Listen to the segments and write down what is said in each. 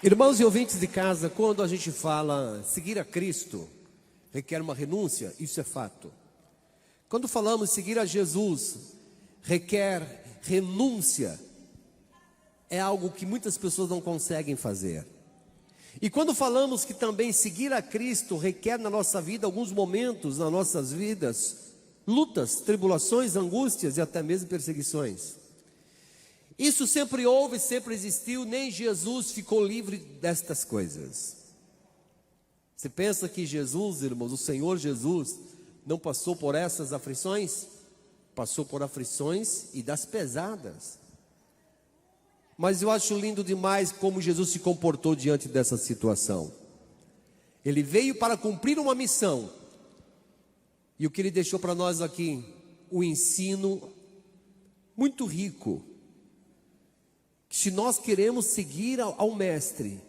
Irmãos e ouvintes de casa, quando a gente fala seguir a Cristo, requer uma renúncia, isso é fato. Quando falamos seguir a Jesus, requer renúncia, é algo que muitas pessoas não conseguem fazer. E quando falamos que também seguir a Cristo requer na nossa vida, alguns momentos nas nossas vidas, lutas, tribulações, angústias e até mesmo perseguições. Isso sempre houve, sempre existiu, nem Jesus ficou livre destas coisas. Você pensa que Jesus, irmãos, o Senhor Jesus, não passou por essas aflições? Passou por aflições e das pesadas. Mas eu acho lindo demais como Jesus se comportou diante dessa situação. Ele veio para cumprir uma missão. E o que ele deixou para nós aqui, o ensino muito rico. Se nós queremos seguir ao Mestre,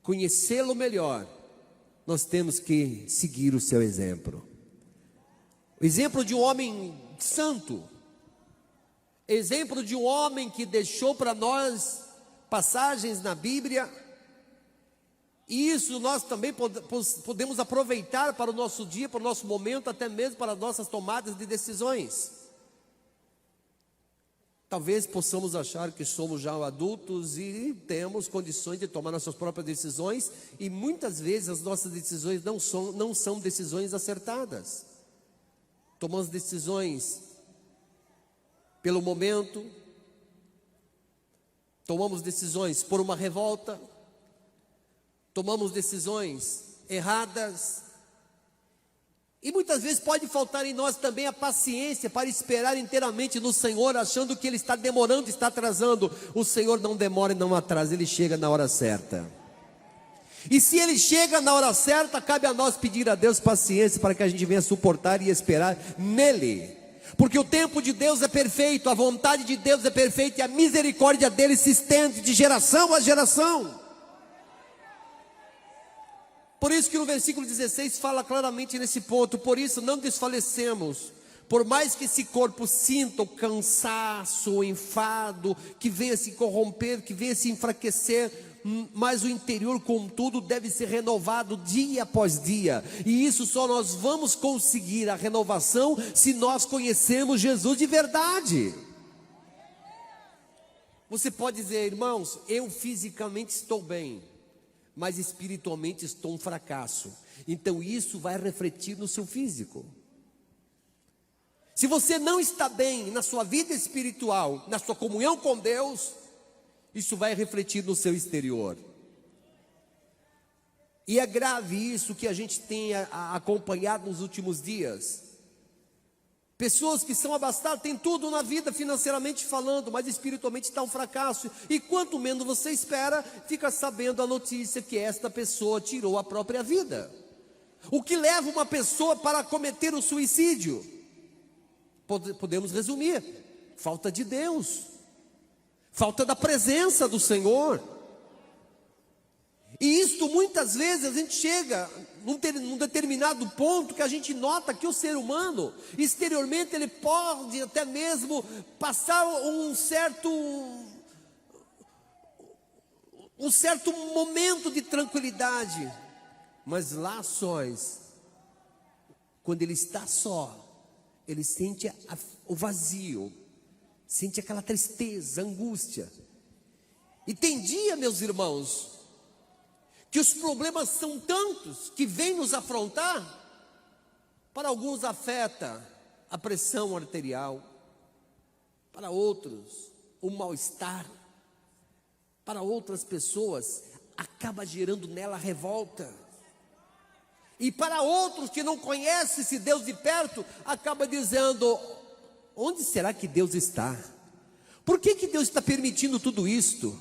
conhecê-lo melhor, nós temos que seguir o seu exemplo. O exemplo de um homem santo, exemplo de um homem que deixou para nós passagens na Bíblia, e isso nós também podemos aproveitar para o nosso dia, para o nosso momento, até mesmo para as nossas tomadas de decisões. Talvez possamos achar que somos já adultos e temos condições de tomar nossas próprias decisões, e muitas vezes as nossas decisões não são decisões acertadas. Tomamos decisões pelo momento, tomamos decisões por uma revolta, tomamos decisões erradas, e muitas vezes pode faltar em nós também a paciência para esperar inteiramente no Senhor, achando que Ele está demorando, está atrasando. O Senhor não demora e não atrasa, Ele chega na hora certa. E se Ele chega na hora certa, cabe a nós pedir a Deus paciência para que a gente venha suportar e esperar nele. Porque o tempo de Deus é perfeito, a vontade de Deus é perfeita e a misericórdia dele se estende de geração a geração. Por isso que no versículo 16 fala claramente nesse ponto: por isso não desfalecemos, por mais que esse corpo sinta o cansaço, o enfado, que venha se corromper, que venha se enfraquecer, mas o interior, contudo, deve ser renovado dia após dia. E isso só nós vamos conseguir a renovação se nós conhecermos Jesus de verdade. Você pode dizer: irmãos, eu fisicamente estou bem, mas espiritualmente estou um fracasso. Então isso vai refletir no seu físico. Se você não está bem na sua vida espiritual, na sua comunhão com Deus, isso vai refletir no seu exterior. E é grave isso que a gente tem acompanhado nos últimos dias. Pessoas que são abastadas, têm tudo na vida financeiramente falando, mas espiritualmente está um fracasso. E quanto menos você espera, fica sabendo a notícia que esta pessoa tirou a própria vida. O que leva uma pessoa para cometer o suicídio? Podemos resumir: falta de Deus, falta da presença do Senhor. E isto muitas vezes a gente chega num determinado ponto que a gente nota que o ser humano, exteriormente, ele pode até mesmo passar um certo momento de tranquilidade, mas lá sós, quando ele está só, ele sente o vazio, sente aquela tristeza, angústia. E tem dia, meus irmãos, que os problemas são tantos que vêm nos afrontar. Para alguns afeta a pressão arterial, para outros o mal-estar, para outras pessoas acaba gerando nela revolta, e para outros que não conhecem esse Deus de perto, acaba dizendo: onde será que Deus está? Por que Deus está permitindo tudo isto?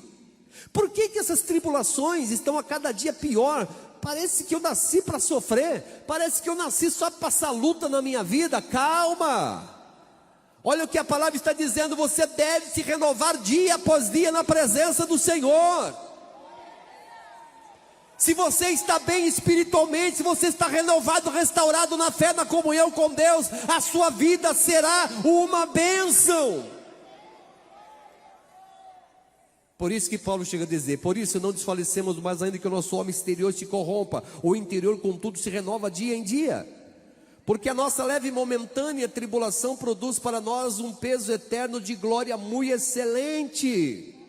Por que essas tribulações estão a cada dia pior? Parece que eu nasci para sofrer, parece que eu nasci só para passar luta na minha vida. Calma, olha o que a palavra está dizendo: você deve se renovar dia após dia na presença do Senhor. Se você está bem espiritualmente, se você está renovado, restaurado na fé, na comunhão com Deus, a sua vida será uma bênção. Por isso que Paulo chega a dizer: por isso não desfalecemos mais, ainda que o nosso homem exterior se corrompa, o interior contudo se renova dia em dia. Porque a nossa leve e momentânea tribulação produz para nós um peso eterno de glória muito excelente.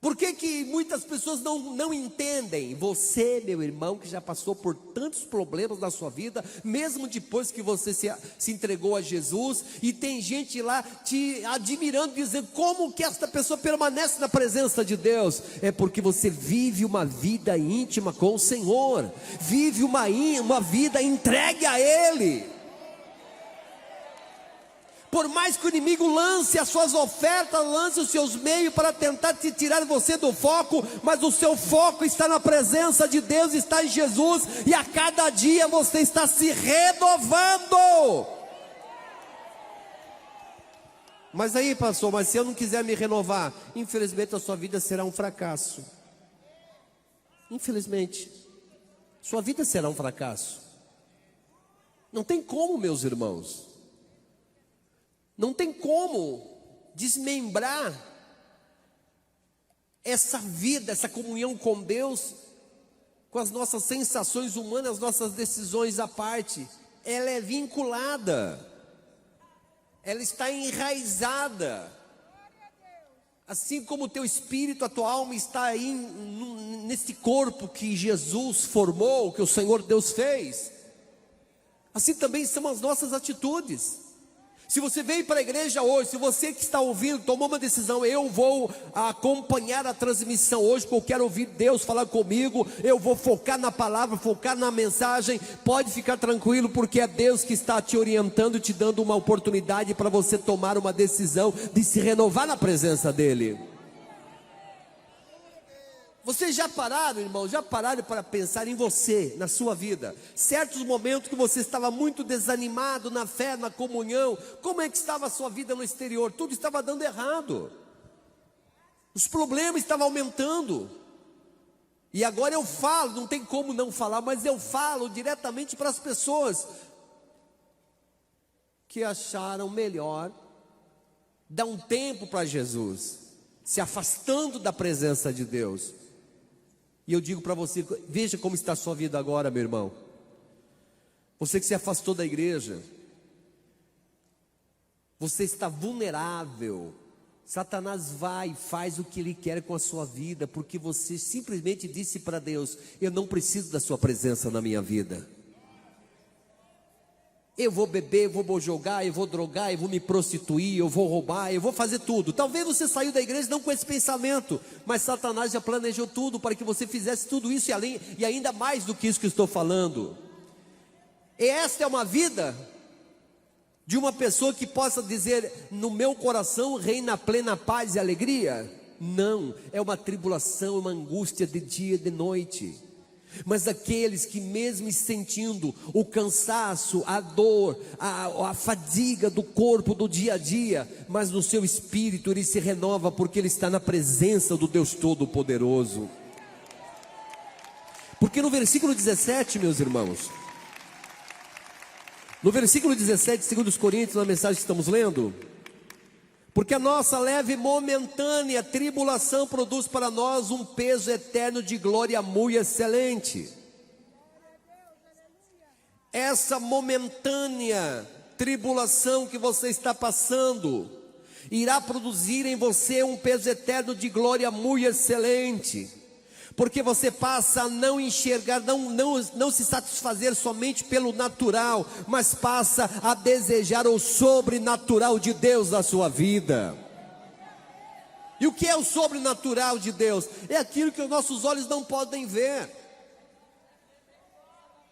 Por que muitas pessoas não entendem? Você, meu irmão, que já passou por tantos problemas na sua vida, mesmo depois que você se entregou a Jesus, e tem gente lá te admirando, dizendo: como que esta pessoa permanece na presença de Deus? É porque você vive uma vida íntima com o Senhor, vive uma vida entregue a Ele. Por mais que o inimigo lance as suas ofertas, lance os seus meios para tentar te tirar você do foco, mas o seu foco está na presença de Deus, está em Jesus, e a cada dia você está se renovando. Mas aí, pastor, mas se eu não quiser me renovar, infelizmente a sua vida será um fracasso. Infelizmente, sua vida será um fracasso. Não tem como, meus irmãos. Não tem como desmembrar essa vida, essa comunhão com Deus, com as nossas sensações humanas, as nossas decisões à parte. Ela é vinculada, ela está enraizada. Assim como o teu espírito, a tua alma está aí nesse corpo que Jesus formou, que o Senhor Deus fez, assim também são as nossas atitudes. Se você veio para a igreja hoje, se você que está ouvindo tomou uma decisão: eu vou acompanhar a transmissão hoje, porque eu quero ouvir Deus falar comigo, eu vou focar na palavra, focar na mensagem, pode ficar tranquilo, porque é Deus que está te orientando, te dando uma oportunidade para você tomar uma decisão de se renovar na presença dEle. Vocês já pararam, irmão? Já pararam para pensar em você, na sua vida? Certos momentos que você estava muito desanimado na fé, na comunhão, como é que estava a sua vida no exterior? Tudo estava dando errado, os problemas estavam aumentando. E agora eu falo, não tem como não falar, mas eu falo diretamente para as pessoas que acharam melhor dar um tempo para Jesus, se afastando da presença de Deus. E eu digo para você: veja como está a sua vida agora, meu irmão. Você que se afastou da igreja, você está vulnerável. Satanás vai e faz o que ele quer com a sua vida, porque você simplesmente disse para Deus: eu não preciso da sua presença na minha vida. Eu vou beber, eu vou jogar, eu vou drogar, eu vou me prostituir, eu vou roubar, eu vou fazer tudo. Talvez você saiu da igreja não com esse pensamento, mas Satanás já planejou tudo para que você fizesse tudo isso e ainda mais do que isso que eu estou falando. E esta é uma vida de uma pessoa que possa dizer: no meu coração reina plena paz e alegria. Não, é uma tribulação, uma angústia de dia e de noite. Mas aqueles que mesmo sentindo o cansaço, a dor, a fadiga do corpo do dia a dia, mas no seu espírito ele se renova, porque ele está na presença do Deus Todo-Poderoso. Porque no versículo 17, meus irmãos, no versículo 17, 2 Coríntios, na mensagem que estamos lendo: porque a nossa leve e momentânea tribulação produz para nós um peso eterno de glória muito excelente. Essa momentânea tribulação que você está passando irá produzir em você um peso eterno de glória muito excelente. Porque você passa a não enxergar, não se satisfazer somente pelo natural, mas passa a desejar o sobrenatural de Deus na sua vida. E o que é o sobrenatural de Deus? É aquilo que os nossos olhos não podem ver.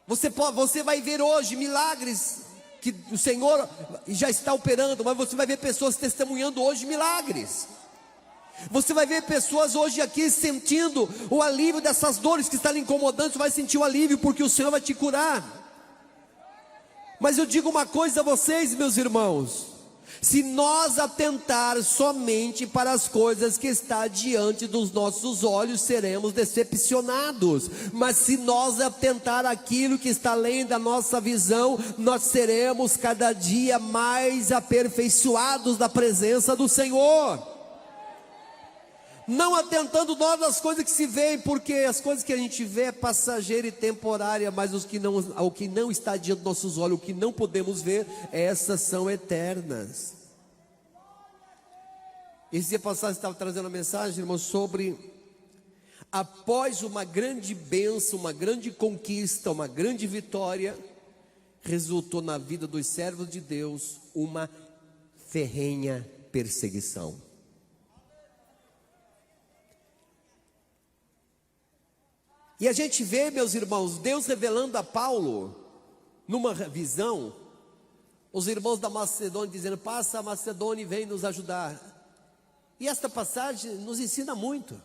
Você vai ver hoje milagres que o Senhor já está operando, mas você vai ver pessoas testemunhando hoje milagres. Você vai ver pessoas hoje aqui sentindo o alívio dessas dores que estão lhe incomodando. Você vai sentir o alívio, porque o Senhor vai te curar. Mas eu digo uma coisa a vocês, meus irmãos: Se nós atentar somente para as coisas que está diante dos nossos olhos, seremos decepcionados. Mas se nós atentar aquilo que está além da nossa visão, nós seremos cada dia mais aperfeiçoados da presença do Senhor. Não atentando nós às coisas que se veem, porque as coisas que a gente vê é passageira e temporária, mas o que não está diante dos nossos olhos, o que não podemos ver, essas são eternas. Esse dia passado estava trazendo uma mensagem, irmão, sobre após uma grande bênção, uma grande conquista, uma grande vitória, resultou na vida dos servos de Deus uma ferrenha perseguição. E a gente vê, meus irmãos, Deus revelando a Paulo, numa visão, os irmãos da Macedônia dizendo: passa a Macedônia e vem nos ajudar. E esta passagem nos ensina muito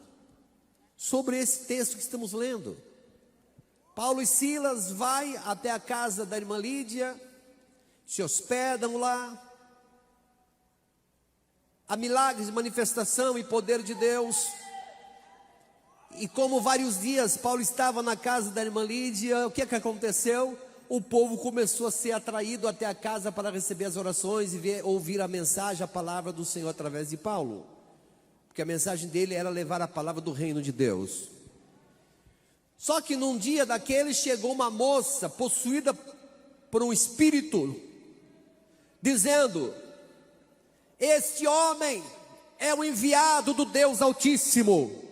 sobre esse texto que estamos lendo. Paulo e Silas vai até a casa da irmã Lídia, se hospedam lá. Há milagres, manifestação e poder de Deus. E como vários dias Paulo estava na casa da irmã Lídia, o que aconteceu? O povo começou a ser atraído até a casa para receber as orações e ouvir a mensagem, a palavra do Senhor através de Paulo. Porque a mensagem dele era levar a palavra do reino de Deus. Só que num dia daqueles chegou uma moça possuída por um espírito, dizendo: este homem é o enviado do Deus Altíssimo.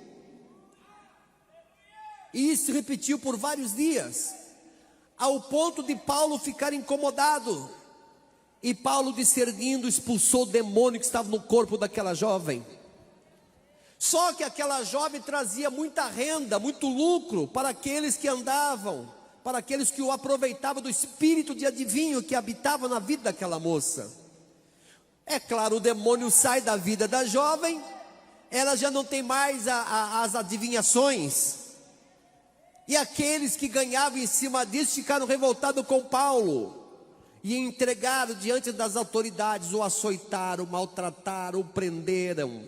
E isso se repetiu por vários dias, ao ponto de Paulo ficar incomodado. E Paulo, discernindo, expulsou o demônio que estava no corpo daquela jovem. Só que aquela jovem trazia muita renda, muito lucro para aqueles que andavam, para aqueles que o aproveitavam do espírito de adivinho que habitava na vida daquela moça. É claro, o demônio sai da vida da jovem, ela já não tem mais as adivinhações. E aqueles que ganhavam em cima disso ficaram revoltados com Paulo e entregaram diante das autoridades, o açoitaram, o maltrataram, o prenderam.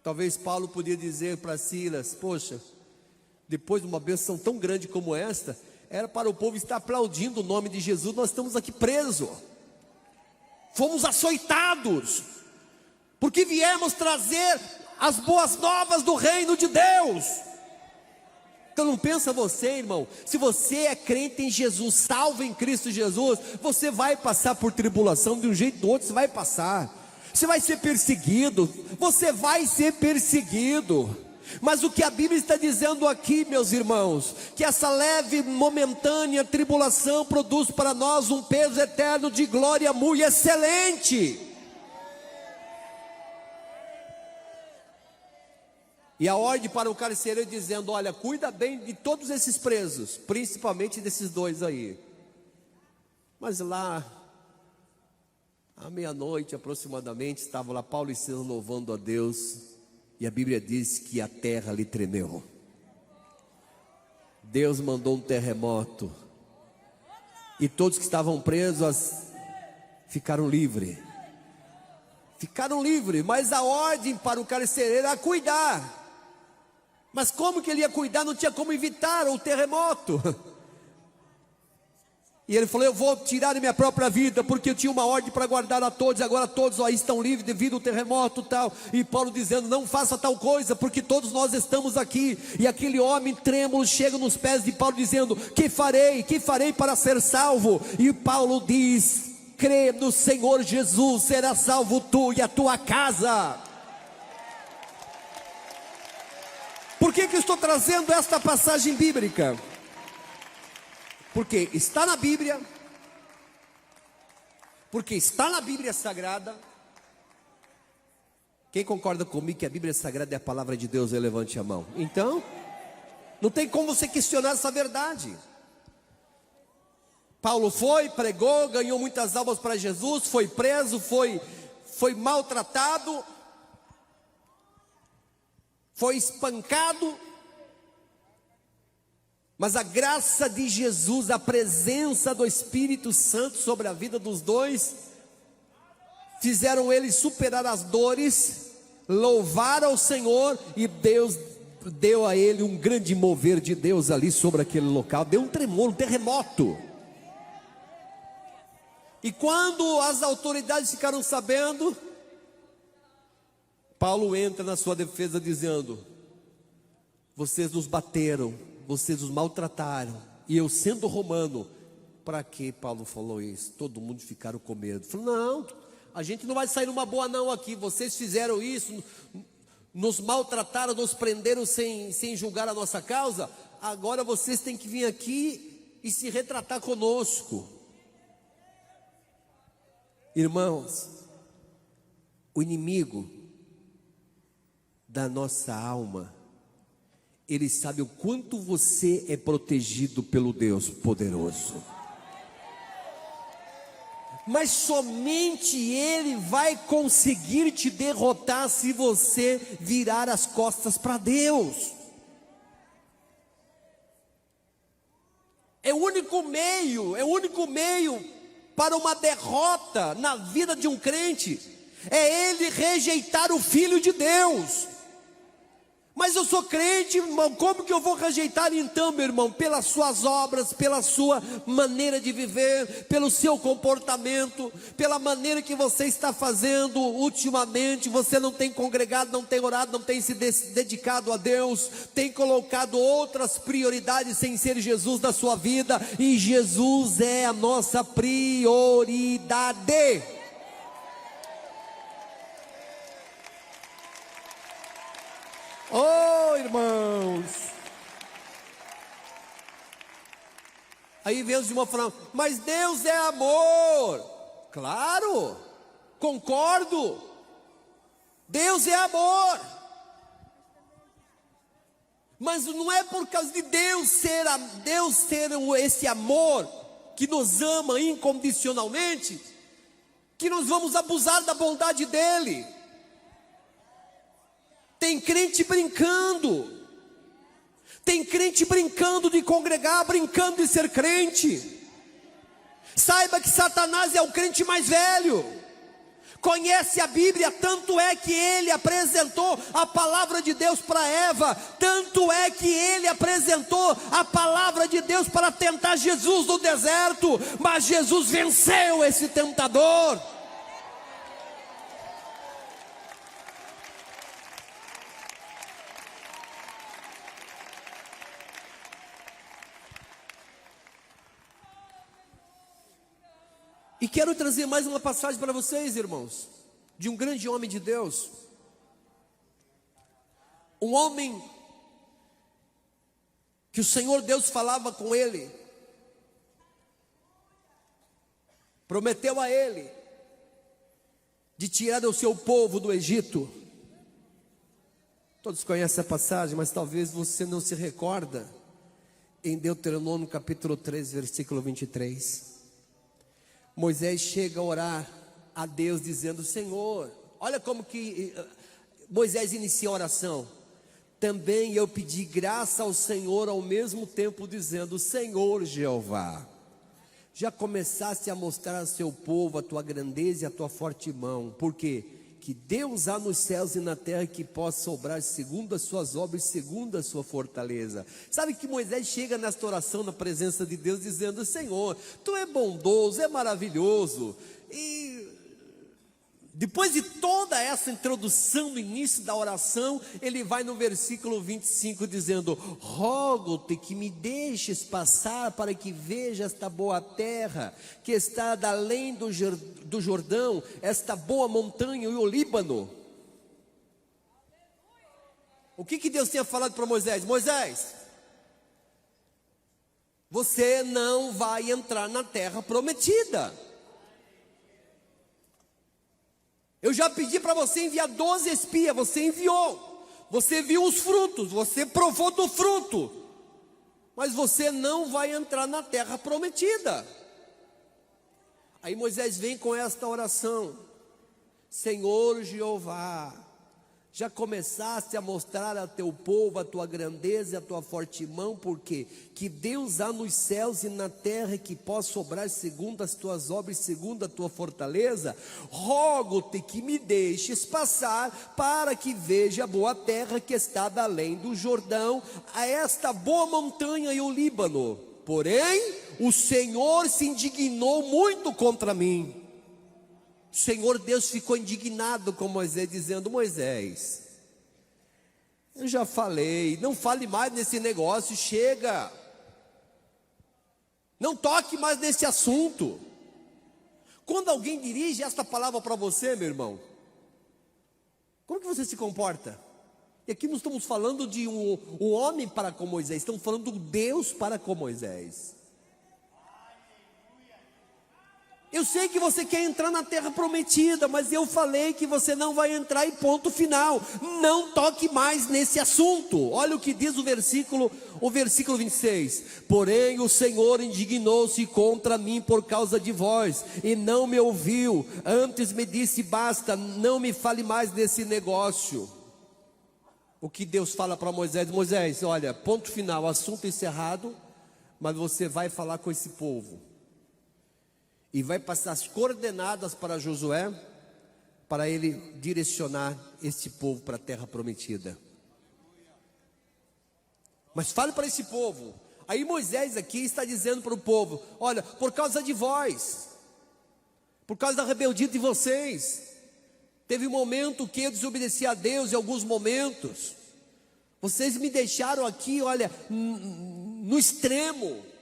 Talvez Paulo podia dizer para Silas: poxa, depois de uma bênção tão grande como esta, era para o povo estar aplaudindo o nome de Jesus, nós estamos aqui presos, fomos açoitados, porque viemos trazer as boas novas do reino de Deus. Então não pensa você, irmão, se você é crente em Jesus, salvo em Cristo Jesus, você vai passar por tribulação de um jeito ou do outro, você vai passar. Você vai ser perseguido, você vai ser perseguido. Mas o que a Bíblia está dizendo aqui, meus irmãos, que essa leve, momentânea tribulação produz para nós um peso eterno de glória muito excelente. E a ordem para o carcereiro dizendo: olha, cuida bem de todos esses presos, principalmente desses dois aí. Mas lá, à meia-noite aproximadamente, estavam lá Paulo e Silas louvando a Deus, e a Bíblia diz que a terra lhe tremeu. Deus mandou um terremoto, e todos que estavam presos ficaram livres. Ficaram livres, mas a ordem para o carcereiro era cuidar. Mas como que ele ia cuidar? Não tinha como evitar o terremoto. E ele falou: eu vou tirar a minha própria vida, porque eu tinha uma ordem para guardar a todos, agora todos aí estão livres devido ao terremoto e tal. E Paulo dizendo: não faça tal coisa, porque todos nós estamos aqui. E aquele homem trêmulo chega nos pés de Paulo dizendo: que farei para ser salvo? E Paulo diz: crê no Senhor Jesus, será salvo tu e a tua casa. Por que eu estou trazendo esta passagem bíblica? Porque está na Bíblia, porque está na Bíblia Sagrada. Quem concorda comigo que a Bíblia Sagrada é a palavra de Deus, levante a mão. Então, não tem como você questionar essa verdade. Paulo foi, pregou, ganhou muitas almas para Jesus, foi preso, foi maltratado, foi espancado, mas a graça de Jesus, a presença do Espírito Santo sobre a vida dos dois, fizeram eles superar as dores, louvar ao Senhor, e Deus deu a ele um grande mover de Deus ali sobre aquele local, deu um tremor, um terremoto. E quando as autoridades ficaram sabendo, Paulo entra na sua defesa dizendo: vocês nos bateram, vocês nos maltrataram, e eu sendo romano. Para que Paulo falou isso? Todo mundo ficaram com medo. Falou: não, a gente não vai sair numa boa não aqui. Vocês fizeram isso, nos maltrataram, nos prenderam sem julgar a nossa causa. Agora vocês têm que vir aqui e se retratar conosco. Irmãos, o inimigo da nossa alma, ele sabe o quanto você é protegido pelo Deus poderoso. Mas somente Ele vai conseguir te derrotar se você virar as costas para Deus. É o único meio para uma derrota na vida de um crente, é ele rejeitar o Filho de Deus. Mas eu sou crente, irmão, como que eu vou rejeitar então, meu irmão? Pelas suas obras, pela sua maneira de viver, pelo seu comportamento, pela maneira que você está fazendo ultimamente. Você não tem congregado, não tem orado, não tem se dedicado a Deus, tem colocado outras prioridades sem ser Jesus na sua vida, e Jesus é a nossa prioridade. Oh, irmãos. Aí vem os irmãos falando: mas Deus é amor. Claro, concordo. Deus é amor. Mas não é por causa de Deus ser esse amor que nos ama incondicionalmente que nós vamos abusar da bondade dele. Tem crente brincando. Tem crente brincando de congregar, brincando de ser crente. Saiba que Satanás é o crente mais velho. Conhece a Bíblia, tanto é que ele apresentou a palavra de Deus para Eva. Tanto é que ele apresentou a palavra de Deus para tentar Jesus no deserto. Mas Jesus venceu esse tentador. E quero trazer mais uma passagem para vocês, irmãos, de um grande homem de Deus. Um homem que o Senhor Deus falava com ele, prometeu a ele de tirar o seu povo do Egito. Todos conhecem a passagem, mas talvez você não se recorda. Em Deuteronômio capítulo 3, versículo 23. Moisés chega a orar a Deus dizendo: Senhor, olha como que Moisés inicia a oração. Também eu pedi graça ao Senhor ao mesmo tempo dizendo: Senhor Jeová, já começaste a mostrar ao seu povo a tua grandeza e a tua forte mão. Por quê? Que Deus há nos céus e na terra que possa obrar segundo as suas obras, segundo a sua fortaleza. Sabe que Moisés chega nesta oração na presença de Deus dizendo: Senhor, tu é bondoso, é maravilhoso. E depois de toda essa introdução no início da oração, ele vai no versículo 25 dizendo: rogo-te que me deixes passar para que veja esta boa terra, que está além do Jordão, esta boa montanha e o Líbano. O que Deus tinha falado para Moisés? Moisés, você não vai entrar na terra prometida. Eu já pedi para você enviar 12 espias, você enviou. Você viu os frutos, você provou do fruto. Mas você não vai entrar na terra prometida. Aí Moisés vem com esta oração: Senhor Jeová, já começaste a mostrar a teu povo a tua grandeza e a tua forte mão, porque que Deus há nos céus e na terra que possa obrar segundo as tuas obras, segundo a tua fortaleza. Rogo-te que me deixes passar, para que veja a boa terra que está além do Jordão, a esta boa montanha e o Líbano. Porém, o Senhor se indignou muito contra mim. O Senhor Deus ficou indignado com Moisés, dizendo: Moisés, eu já falei, não fale mais nesse negócio, chega. Não toque mais nesse assunto. Quando alguém dirige esta palavra para você, meu irmão, como que você se comporta? E aqui não estamos falando de um homem para com Moisés, estamos falando do Deus para com Moisés. Eu sei que você quer entrar na terra prometida, mas eu falei que você não vai entrar e ponto final. Não toque mais nesse assunto. Olha o que diz o versículo 26. Porém o Senhor indignou-se contra mim por causa de vós, e não me ouviu. Antes me disse: basta, não me fale mais desse negócio. O que Deus fala para Moisés: Moisés, olha, ponto final, assunto encerrado, mas você vai falar com esse povo. E vai passar as coordenadas para Josué, para ele direcionar esse povo para a terra prometida. Mas fale para esse povo. Aí Moisés aqui está dizendo para o povo: olha, por causa de vós, por causa da rebeldia de vocês, teve um momento que eu desobedeci a Deus, em alguns momentos. Vocês me deixaram aqui, olha, no extremo.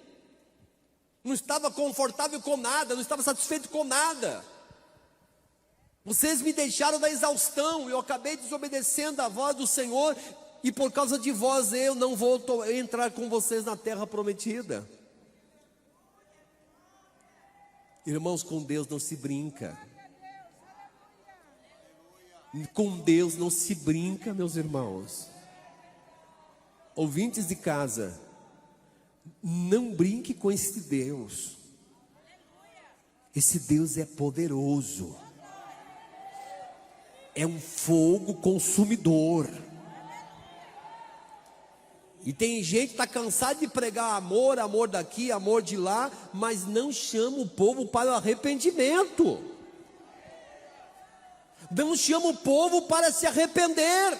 Não estava confortável com nada, não estava satisfeito com nada. Vocês me deixaram na exaustão, eu acabei desobedecendo a voz do Senhor, e por causa de vós eu não vou entrar com vocês na terra prometida. Irmãos, com Deus não se brinca. Com Deus não se brinca, meus irmãos. Ouvintes de casa, não brinque com esse Deus. Esse Deus é poderoso. É um fogo consumidor. E tem gente que está cansado de pregar amor, amor daqui, amor de lá, mas não chama o povo para o arrependimento. Não chama o povo para se arrepender.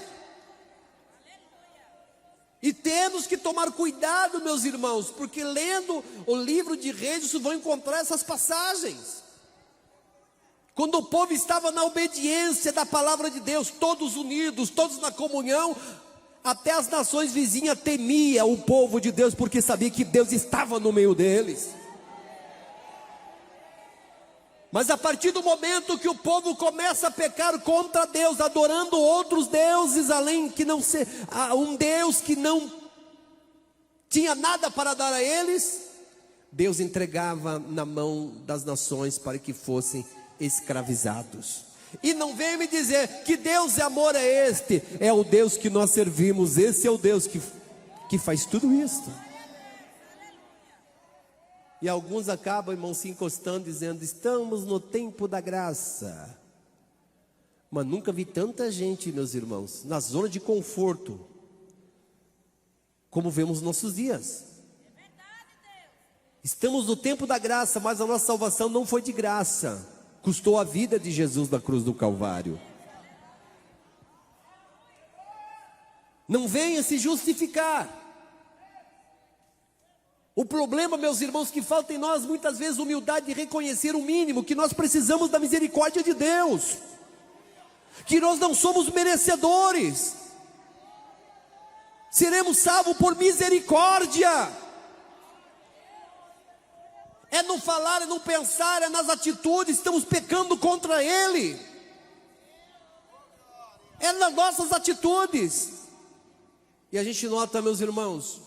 E temos que tomar cuidado, meus irmãos, porque lendo o livro de Reis, vocês vão encontrar essas passagens. Quando o povo estava na obediência da palavra de Deus, todos unidos, todos na comunhão, até as nações vizinhas temiam o povo de Deus, porque sabia que Deus estava no meio deles. Mas a partir do momento que o povo começa a pecar contra Deus, adorando outros deuses, além que não ser um Deus que não tinha nada para dar a eles, Deus entregava na mão das nações para que fossem escravizados. E não vem me dizer que Deus é amor, é este, é o Deus que nós servimos, esse é o Deus que faz tudo isso. E alguns acabam, irmão, se encostando, dizendo: estamos no tempo da graça. Mas nunca vi tanta gente, meus irmãos, na zona de conforto, como vemos nos nossos dias. Estamos no tempo da graça, mas a nossa salvação não foi de graça. Custou a vida de Jesus na cruz do Calvário. Não venha se justificar. O problema, meus irmãos, que falta em nós muitas vezes humildade de reconhecer o mínimo, que nós precisamos da misericórdia de Deus, que nós não somos merecedores, seremos salvos por misericórdia. É no falar, é no pensar, é nas atitudes, estamos pecando contra Ele, é nas nossas atitudes. E a gente nota, meus irmãos,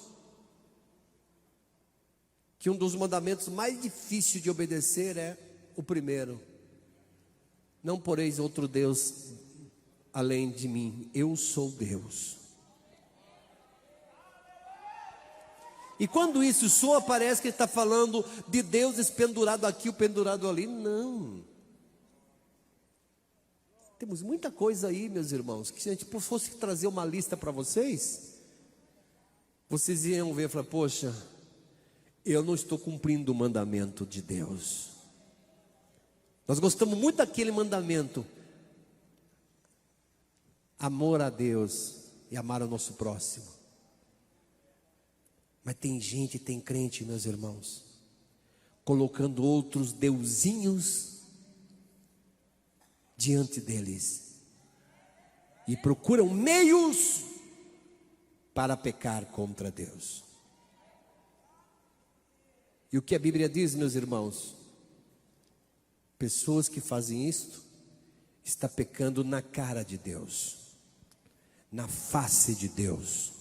que um dos mandamentos mais difíceis de obedecer é o primeiro: não poreis outro Deus além de mim, eu sou Deus. E quando isso soa, parece que ele está falando de Deus pendurado aqui, o pendurado ali. Não. Temos muita coisa aí, meus irmãos, que se a gente fosse trazer uma lista para vocês, vocês iam ver e falar: poxa, eu não estou cumprindo o mandamento de Deus. Nós gostamos muito daquele mandamento: amor a Deus e amar o nosso próximo. Mas tem gente, tem crente, meus irmãos, colocando outros deusinhos diante deles e procuram meios para pecar contra Deus. E o que a Bíblia diz, meus irmãos? Pessoas que fazem isto está pecando na cara de Deus, na face de Deus,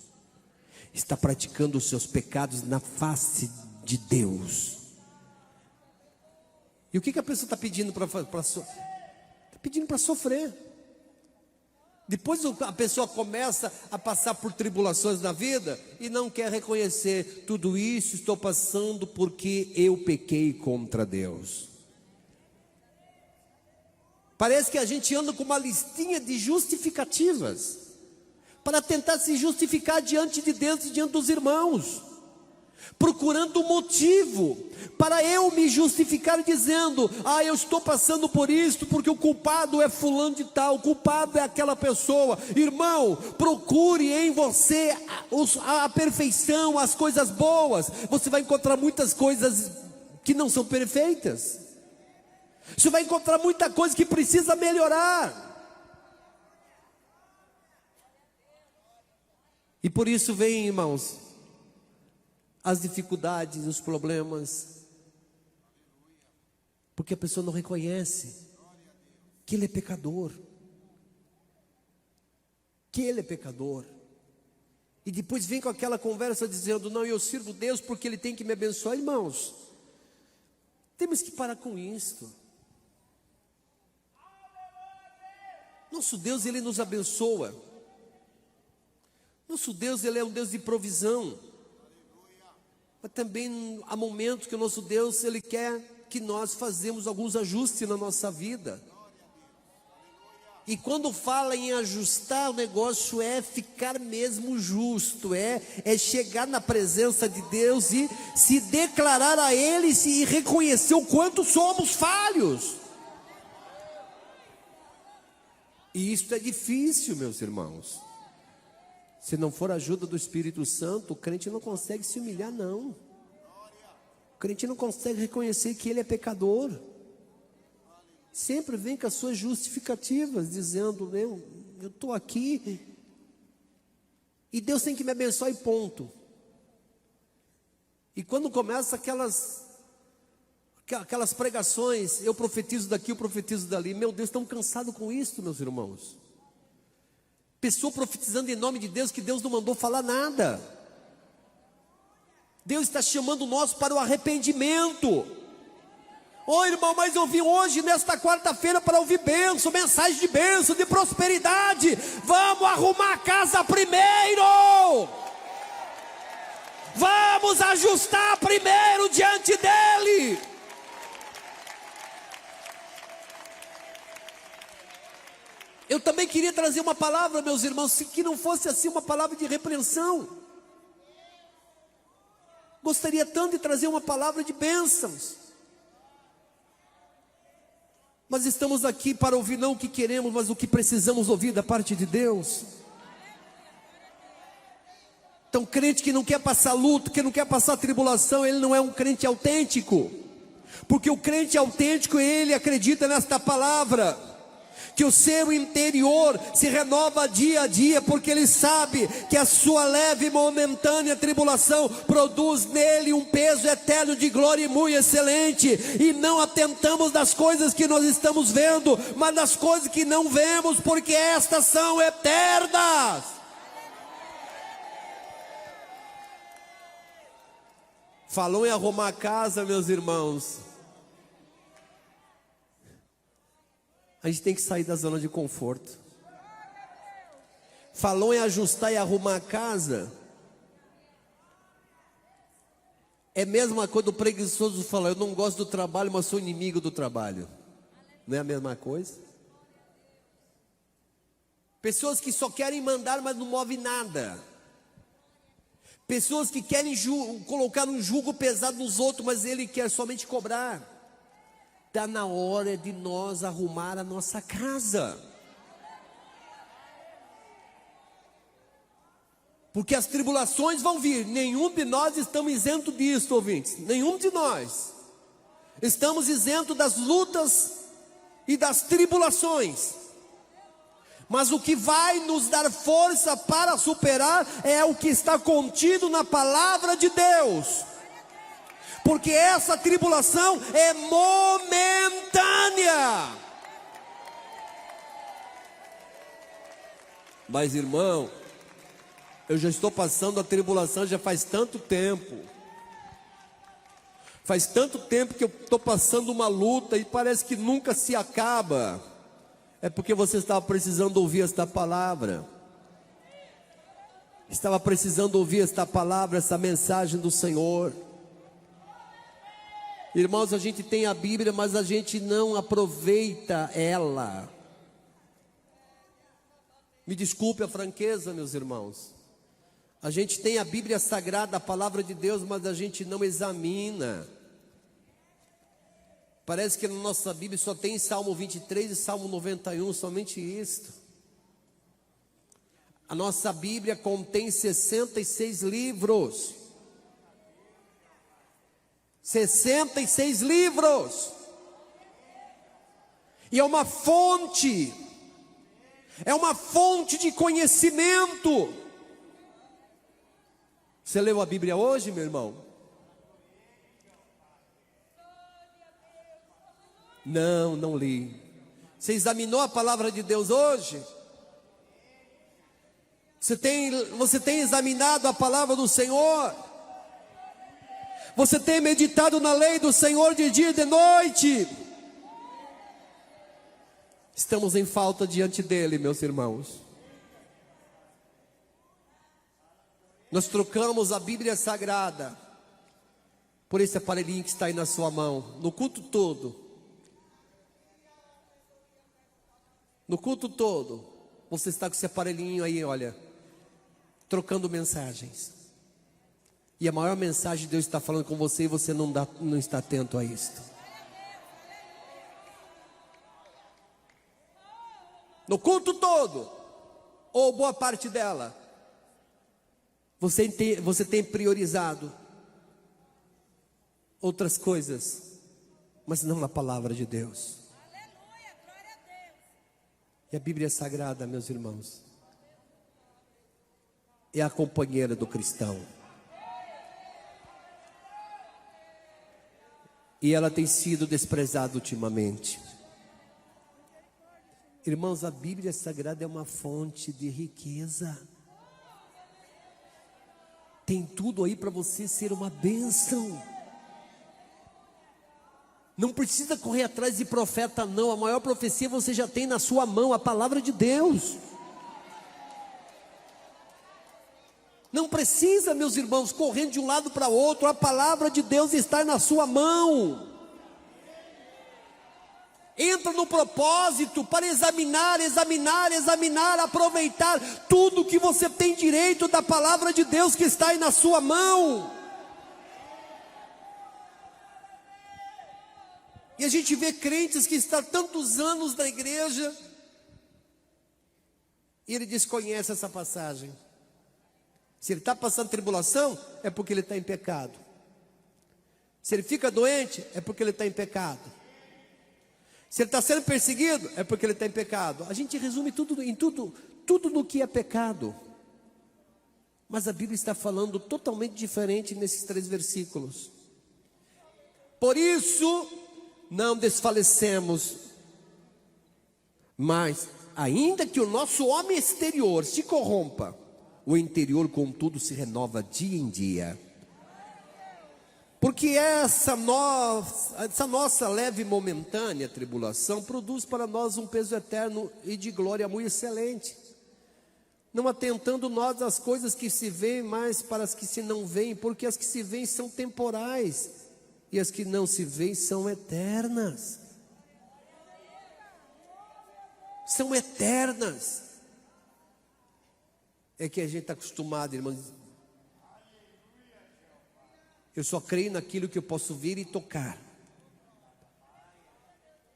está praticando os seus pecados na face de Deus. E o que a pessoa está pedindo para está pedindo para sofrer. Depois a pessoa começa a passar por tribulações na vida e não quer reconhecer: tudo isso estou passando porque eu pequei contra Deus. Parece que a gente anda com uma listinha de justificativas para tentar se justificar diante de Deus e diante dos irmãos, procurando um motivo para eu me justificar, dizendo: eu estou passando por isto porque o culpado é fulano de tal, o culpado é aquela pessoa. Irmão, procure em você a perfeição, as coisas boas. Você vai encontrar muitas coisas que não são perfeitas, você vai encontrar muita coisa que precisa melhorar. E por isso vem, irmãos, as dificuldades, os problemas, porque a pessoa não reconhece que ele é pecador, e depois vem com aquela conversa dizendo: não, eu sirvo Deus porque Ele tem que me abençoar. Irmãos, temos que parar com isto. Nosso Deus, Ele nos abençoa. Nosso Deus, Ele é um Deus de provisão. Mas também há momentos que o nosso Deus, Ele quer que nós fazemos alguns ajustes na nossa vida. E quando fala em ajustar, o negócio é ficar mesmo justo, é chegar na presença de Deus e se declarar a Ele e reconhecer o quanto somos falhos. E isso é difícil, meus irmãos. Se não for a ajuda do Espírito Santo, o crente não consegue se humilhar, não. O crente não consegue reconhecer que ele é pecador. Sempre vem com as suas justificativas, dizendo: eu estou aqui e Deus tem que me abençoar e ponto. E quando começa aquelas pregações: eu profetizo daqui, eu profetizo dali. Meu Deus, estamos cansados com isso, meus irmãos. Pessoa profetizando em nome de Deus, que Deus não mandou falar nada. Deus está chamando nós para o arrependimento. Irmão, mas eu vim hoje, nesta quarta-feira, para ouvir bênção, mensagem de bênção, de prosperidade. Vamos arrumar a casa primeiro. Vamos ajustar primeiro diante dEle. Eu também queria trazer uma palavra, meus irmãos, que não fosse assim uma palavra de repreensão. Gostaria tanto de trazer uma palavra de bênçãos. Mas estamos aqui para ouvir não o que queremos, mas o que precisamos ouvir da parte de Deus. Então, crente que não quer passar luto, que não quer passar tribulação, ele não é um crente autêntico. Porque o crente autêntico, ele acredita nesta palavra, que o seu interior se renova dia a dia, porque ele sabe que a sua leve e momentânea tribulação produz nele um peso eterno de glória e muito excelente. E não atentamos das coisas que nós estamos vendo, mas das coisas que não vemos, porque estas são eternas. Falou em arrumar a casa, meus irmãos. A gente tem que sair da zona de conforto. Falou em ajustar e arrumar a casa. É a mesma coisa do preguiçoso falar: eu não gosto do trabalho, mas sou inimigo do trabalho. Não é a mesma coisa? Pessoas que só querem mandar, mas não movem nada. Pessoas que querem colocar um jugo pesado nos outros, mas ele quer somente cobrar. Está na hora de nós arrumar a nossa casa. Porque as tribulações vão vir. Nenhum de nós estamos isento disso, ouvintes. Nenhum de nós. Estamos isentos das lutas e das tribulações. Mas o que vai nos dar força para superar é o que está contido na palavra de Deus. Porque essa tribulação é momentânea. Mas, irmão, eu já estou passando a tribulação já faz tanto tempo. Faz tanto tempo que eu estou passando uma luta e parece que nunca se acaba. É porque você estava precisando ouvir esta palavra. Estava precisando ouvir esta palavra, essa mensagem do Senhor. Irmãos, a gente tem a Bíblia, mas a gente não aproveita ela. Me desculpe a franqueza, meus irmãos. A gente tem a Bíblia Sagrada, a palavra de Deus, mas a gente não examina. Parece que na nossa Bíblia só tem Salmo 23 e Salmo 91, somente isto. A nossa Bíblia contém 66 livros. 66 livros. E é uma fonte de conhecimento. Você leu a Bíblia hoje, meu irmão? Não li. Você examinou a palavra de Deus hoje? Você tem examinado a palavra do Senhor? Você tem meditado na lei do Senhor de dia e de noite? Estamos em falta diante dele, meus irmãos. Nós trocamos a Bíblia Sagrada por esse aparelhinho que está aí na sua mão, no culto todo. No culto todo, você está com esse aparelhinho aí, olha, trocando mensagens. E a maior mensagem de Deus está falando com você e você não está atento a isto. No culto todo, ou boa parte dela, você tem priorizado outras coisas, mas não a palavra de Deus. E a Bíblia Sagrada, meus irmãos, é a companheira do cristão. E ela tem sido desprezada ultimamente. Irmãos, a Bíblia Sagrada é uma fonte de riqueza. Tem tudo aí para você ser uma bênção. Não precisa correr atrás de profeta, não. A maior profecia você já tem na sua mão, a palavra de Deus. Não precisa, meus irmãos, correndo de um lado para outro. A palavra de Deus está na sua mão. Entra no propósito para examinar, aproveitar tudo que você tem direito da palavra de Deus que está aí na sua mão. E a gente vê crentes que estão há tantos anos na igreja e ele desconhece essa passagem. Se ele está passando tribulação, é porque ele está em pecado. Se ele fica doente, é porque ele está em pecado. Se ele está sendo perseguido, é porque ele está em pecado. A gente resume tudo no que é pecado. Mas a Bíblia está falando totalmente diferente nesses 3 versículos. Por isso, não desfalecemos, mas ainda que o nosso homem exterior se corrompa, o interior contudo se renova dia em dia. Porque essa nossa leve e momentânea tribulação produz para nós um peso eterno e de glória muito excelente, não atentando nós às coisas que se veem, mas para as que se não veem, porque as que se veem são temporais, e as que não se veem são eternas. São eternas. É que a gente está acostumado, irmãos. Eu só creio naquilo que eu posso ver e tocar.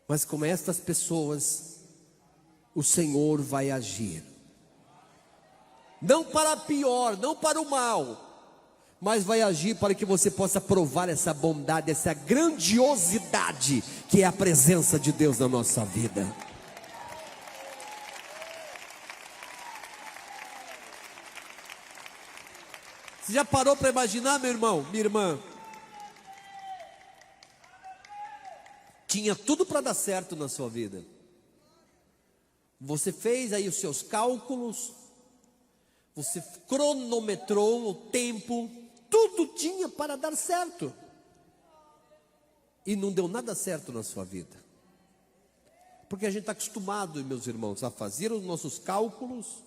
Mas como estas pessoas, o Senhor vai agir. Não para pior, não para o mal, mas vai agir para que você possa provar essa bondade, essa grandiosidade que é a presença de Deus na nossa vida. Você já parou para imaginar, meu irmão, minha irmã? Tinha tudo para dar certo na sua vida. Você fez aí os seus cálculos, você cronometrou o tempo, tudo tinha para dar certo. E não deu nada certo na sua vida. Porque a gente está acostumado, meus irmãos, a fazer os nossos cálculos,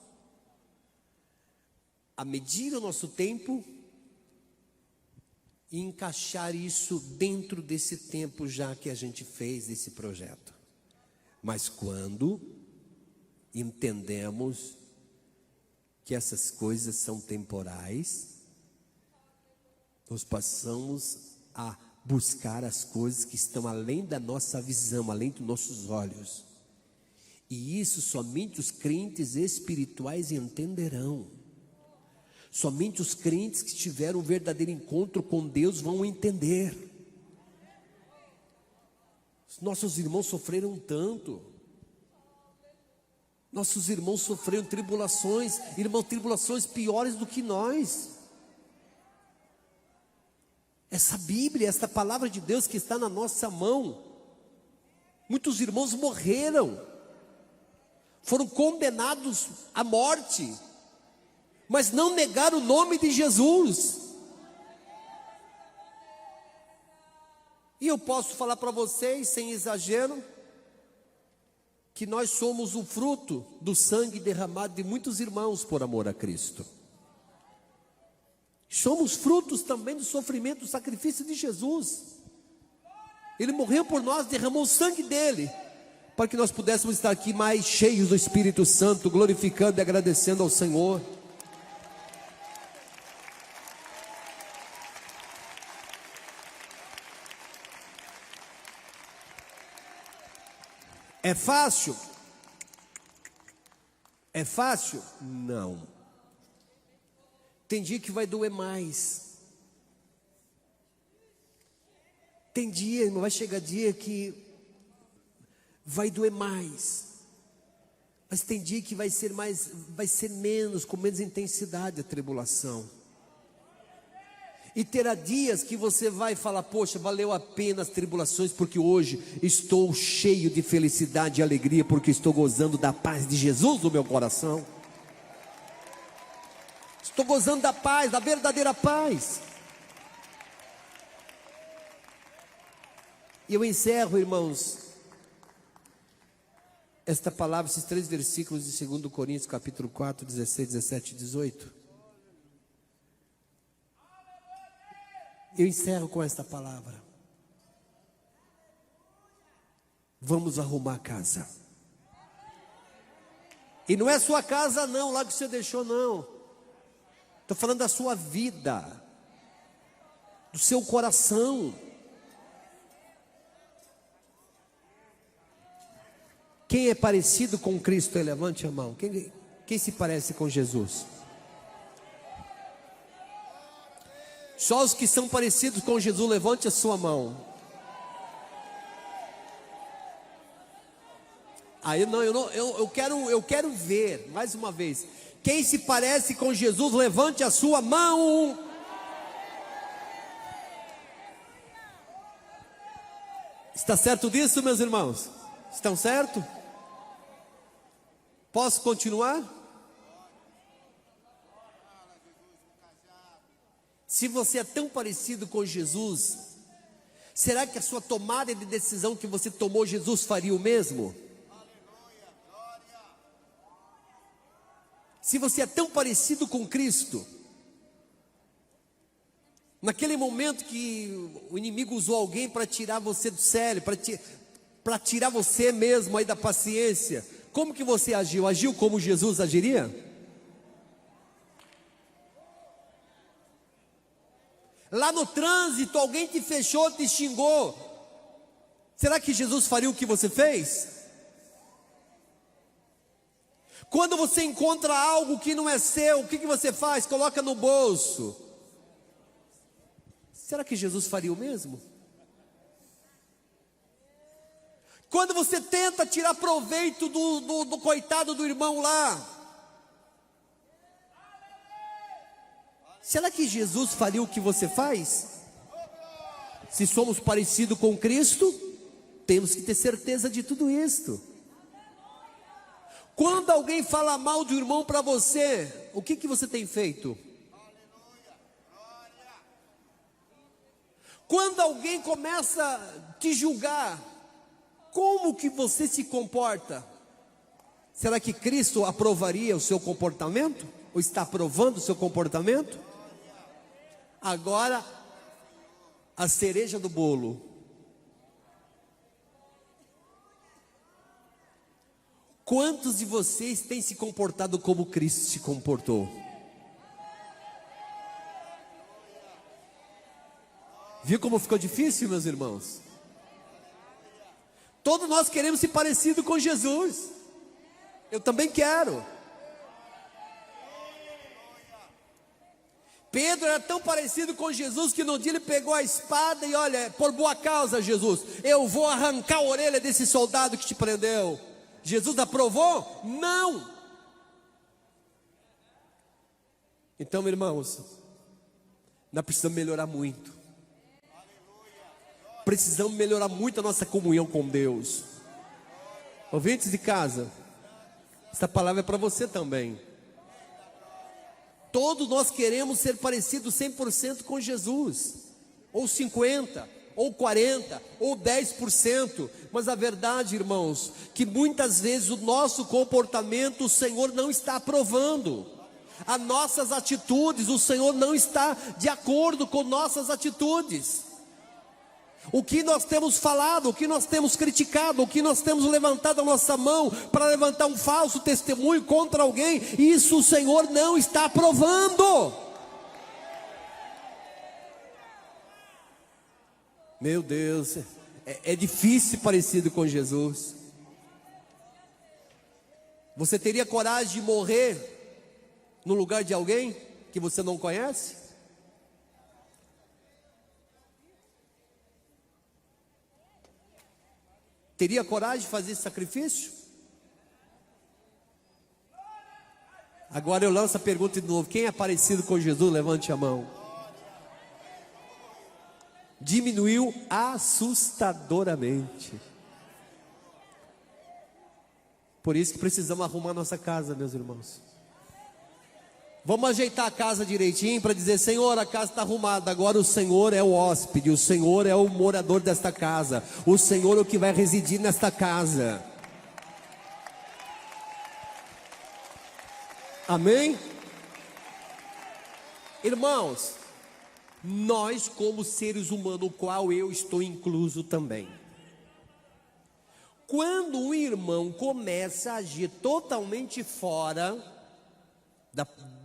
a medir o nosso tempo e encaixar isso dentro desse tempo já que a gente fez esse projeto. Mas quando entendemos que essas coisas são temporais, nós passamos a buscar as coisas que estão além da nossa visão, além dos nossos olhos. E isso somente os crentes espirituais entenderão. Somente os crentes que tiveram um verdadeiro encontro com Deus vão entender. Os nossos irmãos sofreram tanto. Nossos irmãos sofreram tribulações, irmãos, tribulações piores do que nós. Essa Bíblia, essa palavra de Deus que está na nossa mão, muitos irmãos morreram, foram condenados à morte, mas não negaram o nome de Jesus. E eu posso falar para vocês, sem exagero, que nós somos o fruto do sangue derramado de muitos irmãos por amor a Cristo. Somos frutos também do sofrimento, do sacrifício de Jesus. Ele morreu por nós, derramou o sangue dele, para que nós pudéssemos estar aqui mais cheios do Espírito Santo, glorificando e agradecendo ao Senhor. É fácil? É fácil? Não. Tem dia que vai doer mais. Tem dia, irmão, vai chegar dia que vai doer mais. Mas tem dia que vai ser menos, com menos intensidade a tribulação. E terá dias que você vai falar: poxa, valeu a pena as tribulações, porque hoje estou cheio de felicidade e alegria, porque estou gozando da paz de Jesus no meu coração. Estou gozando da paz, da verdadeira paz. E eu encerro, irmãos, esta palavra, esses 3 versículos de 2 Coríntios, capítulo 4, 16, 17 e 18. Eu encerro com esta palavra. Vamos arrumar a casa. E não é sua casa não, lá que você deixou não. Estou falando da sua vida, do seu coração. Quem é parecido com Cristo, levante a mão. Quem se parece com Jesus? Só os que são parecidos com Jesus, levante a sua mão. Aí não, eu quero ver, mais uma vez. Quem se parece com Jesus, levante a sua mão. Está certo disso, meus irmãos? Estão certo? Posso continuar? Se você é tão parecido com Jesus, será que a sua tomada de decisão que você tomou, Jesus faria o mesmo? Se você é tão parecido com Cristo, naquele momento que o inimigo usou alguém para tirar você do sério, para tirar você mesmo aí da paciência, como que você agiu? Agiu como Jesus agiria? Lá no trânsito, alguém te fechou, te xingou. Será que Jesus faria o que você fez? Quando você encontra algo que não é seu, o que você faz? Coloca no bolso. Será que Jesus faria o mesmo? Quando você tenta tirar proveito do coitado do irmão lá, será que Jesus faria o que você faz? Se somos parecidos com Cristo, temos que ter certeza de tudo isto. Quando alguém fala mal do irmão para você, o que você tem feito? Quando alguém começa a te julgar, como que você se comporta? Será que Cristo aprovaria o seu comportamento? Ou está aprovando o seu comportamento? Agora, a cereja do bolo. Quantos de vocês têm se comportado como Cristo se comportou? Viu como ficou difícil, meus irmãos? Todos nós queremos ser parecido com Jesus. Eu também quero. Pedro era tão parecido com Jesus que no dia ele pegou a espada e olha, por boa causa, Jesus, eu vou arrancar a orelha desse soldado que te prendeu. Jesus aprovou? Não. Então, irmãos, nós precisamos melhorar muito. Precisamos melhorar muito a nossa comunhão com Deus. Ouvintes de casa, essa palavra é para você também. Todos nós queremos ser parecidos 100% com Jesus, ou 50%, ou 40%, ou 10%, mas a verdade, irmãos, que muitas vezes o nosso comportamento o Senhor não está aprovando, as nossas atitudes, o Senhor não está de acordo com nossas atitudes. O que nós temos falado, o que nós temos criticado, o que nós temos levantado a nossa mão para levantar um falso testemunho contra alguém, isso o Senhor não está aprovando. Meu Deus, é difícil parecido com Jesus. Você teria coragem de morrer no lugar de alguém que você não conhece? Teria coragem de fazer esse sacrifício? Agora eu lanço a pergunta de novo: quem é parecido com Jesus? Levante a mão. Diminuiu assustadoramente. Por isso que precisamos arrumar nossa casa, meus irmãos. Vamos ajeitar a casa direitinho para dizer: Senhor, a casa está arrumada, agora o Senhor é o hóspede, o Senhor é o morador desta casa, o Senhor é o que vai residir nesta casa. Amém? Irmãos, nós como seres humanos, o qual eu estou incluso também, quando um irmão começa a agir totalmente fora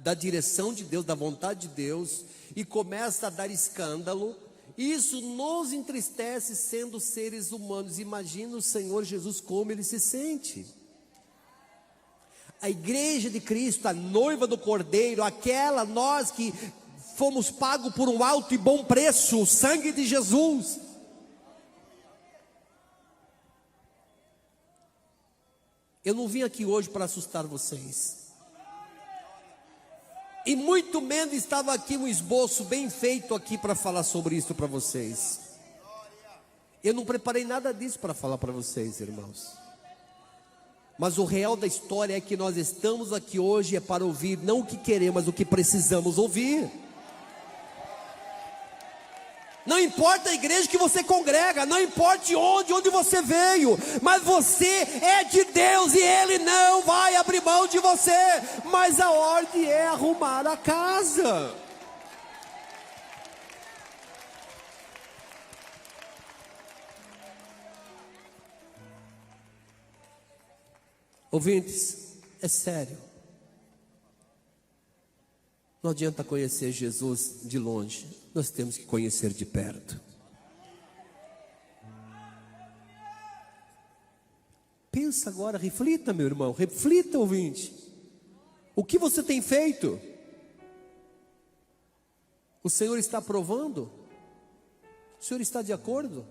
da direção de Deus, da vontade de Deus, e começa a dar escândalo, isso nos entristece sendo seres humanos. Imagina o Senhor Jesus como ele se sente. A igreja de Cristo, a noiva do Cordeiro, aquela nós que fomos pagos por um alto e bom preço, o sangue de Jesus. Eu não vim aqui hoje para assustar vocês. E muito menos estava aqui um esboço bem feito aqui para falar sobre isso para vocês. Eu não preparei nada disso para falar para vocês, irmãos. Mas o real da história é que nós estamos aqui hoje é para ouvir não o que queremos, mas o que precisamos ouvir. Não importa a igreja que você congrega, não importa de onde você veio, mas você é de Deus e Ele não vai abrir mão de você. Mas a ordem é arrumar a casa. Ouvintes, é sério. Não adianta conhecer Jesus de longe, nós temos que conhecer de perto. Pensa agora, reflita, meu irmão, reflita, ouvinte. O que você tem feito? O Senhor está aprovando? O Senhor está de acordo?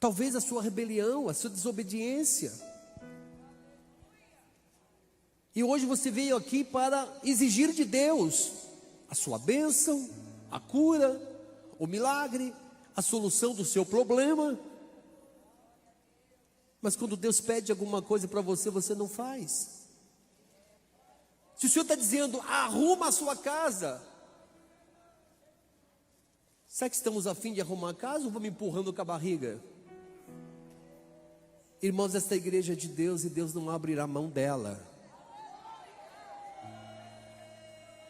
Talvez a sua rebelião, a sua desobediência. E hoje você veio aqui para exigir de Deus a sua bênção, a cura, o milagre, a solução do seu problema. Mas quando Deus pede alguma coisa para você, você não faz. Se o Senhor está dizendo, arruma a sua casa, será que estamos a fim de arrumar a casa ou vamos empurrando com a barriga? Irmãos, esta igreja é de Deus e Deus não abrirá mão dela.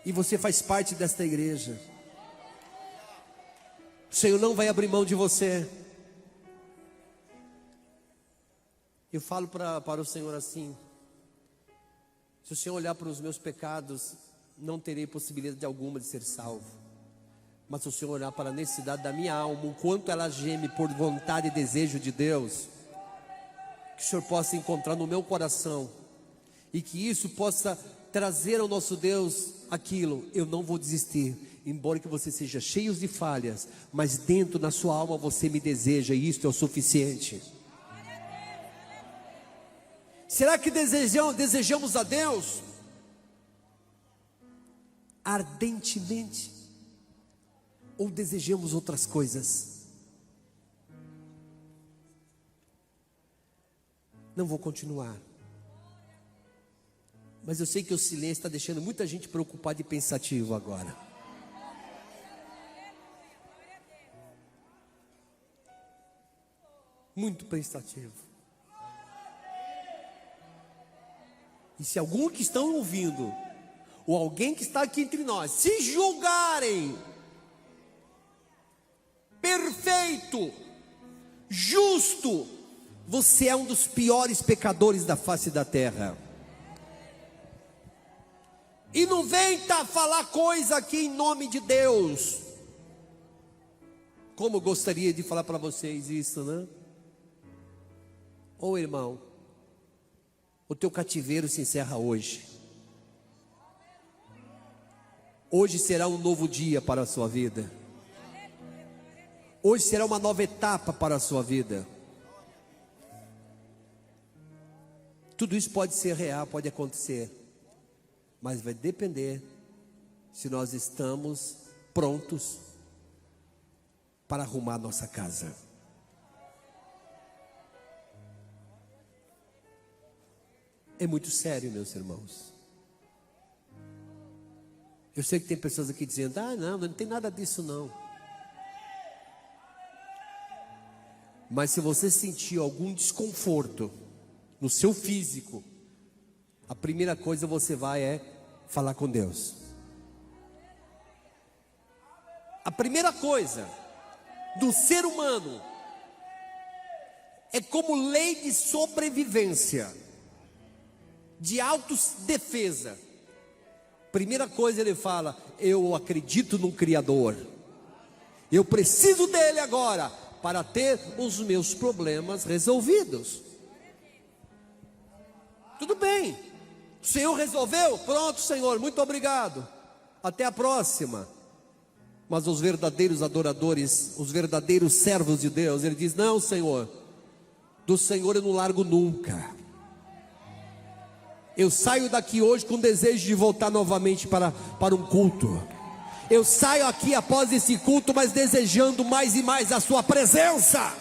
E você faz parte desta igreja. O Senhor não vai abrir mão de você. Eu falo para o Senhor assim: se o Senhor olhar para os meus pecados, não terei possibilidade alguma de ser salvo. Mas se o Senhor olhar para a necessidade da minha alma, o quanto ela geme por vontade e desejo de Deus, que o Senhor possa encontrar no meu coração, e que isso possa trazer ao nosso Deus aquilo. Eu não vou desistir, embora que você seja cheio de falhas, mas dentro da sua alma você me deseja, e isto é o suficiente. Será que desejamos a Deus ardentemente, ou desejamos outras coisas? Não vou continuar, mas eu sei que o silêncio está deixando muita gente preocupada e pensativa agora. Muito pensativo. E se algum que estão ouvindo, ou alguém que está aqui entre nós, se julgarem perfeito, justo, você é um dos piores pecadores da face da terra. E não vem falar coisa aqui em nome de Deus. Como eu gostaria de falar para vocês isso, né? Ô irmão, o teu cativeiro se encerra hoje. Hoje será um novo dia para a sua vida. Hoje será uma nova etapa para a sua vida. Tudo isso pode ser real, pode acontecer, mas vai depender se nós estamos prontos para arrumar nossa casa. É muito sério, meus irmãos. Eu sei que tem pessoas aqui dizendo: não tem nada disso não. Mas se você sentir algum desconforto no seu físico, a primeira coisa você vai falar com Deus. A primeira coisa do ser humano é como lei de sobrevivência, de autodefesa. Primeira coisa ele fala: eu acredito num Criador, eu preciso dele agora para ter os meus problemas resolvidos. Tudo bem, o Senhor resolveu? Pronto, Senhor, muito obrigado, até a próxima. Mas os verdadeiros adoradores, os verdadeiros servos de Deus, ele diz: não, Senhor, do Senhor eu não largo nunca. Eu saio daqui hoje com desejo de voltar novamente para um culto. Eu saio aqui após esse culto, mas desejando mais e mais a sua presença.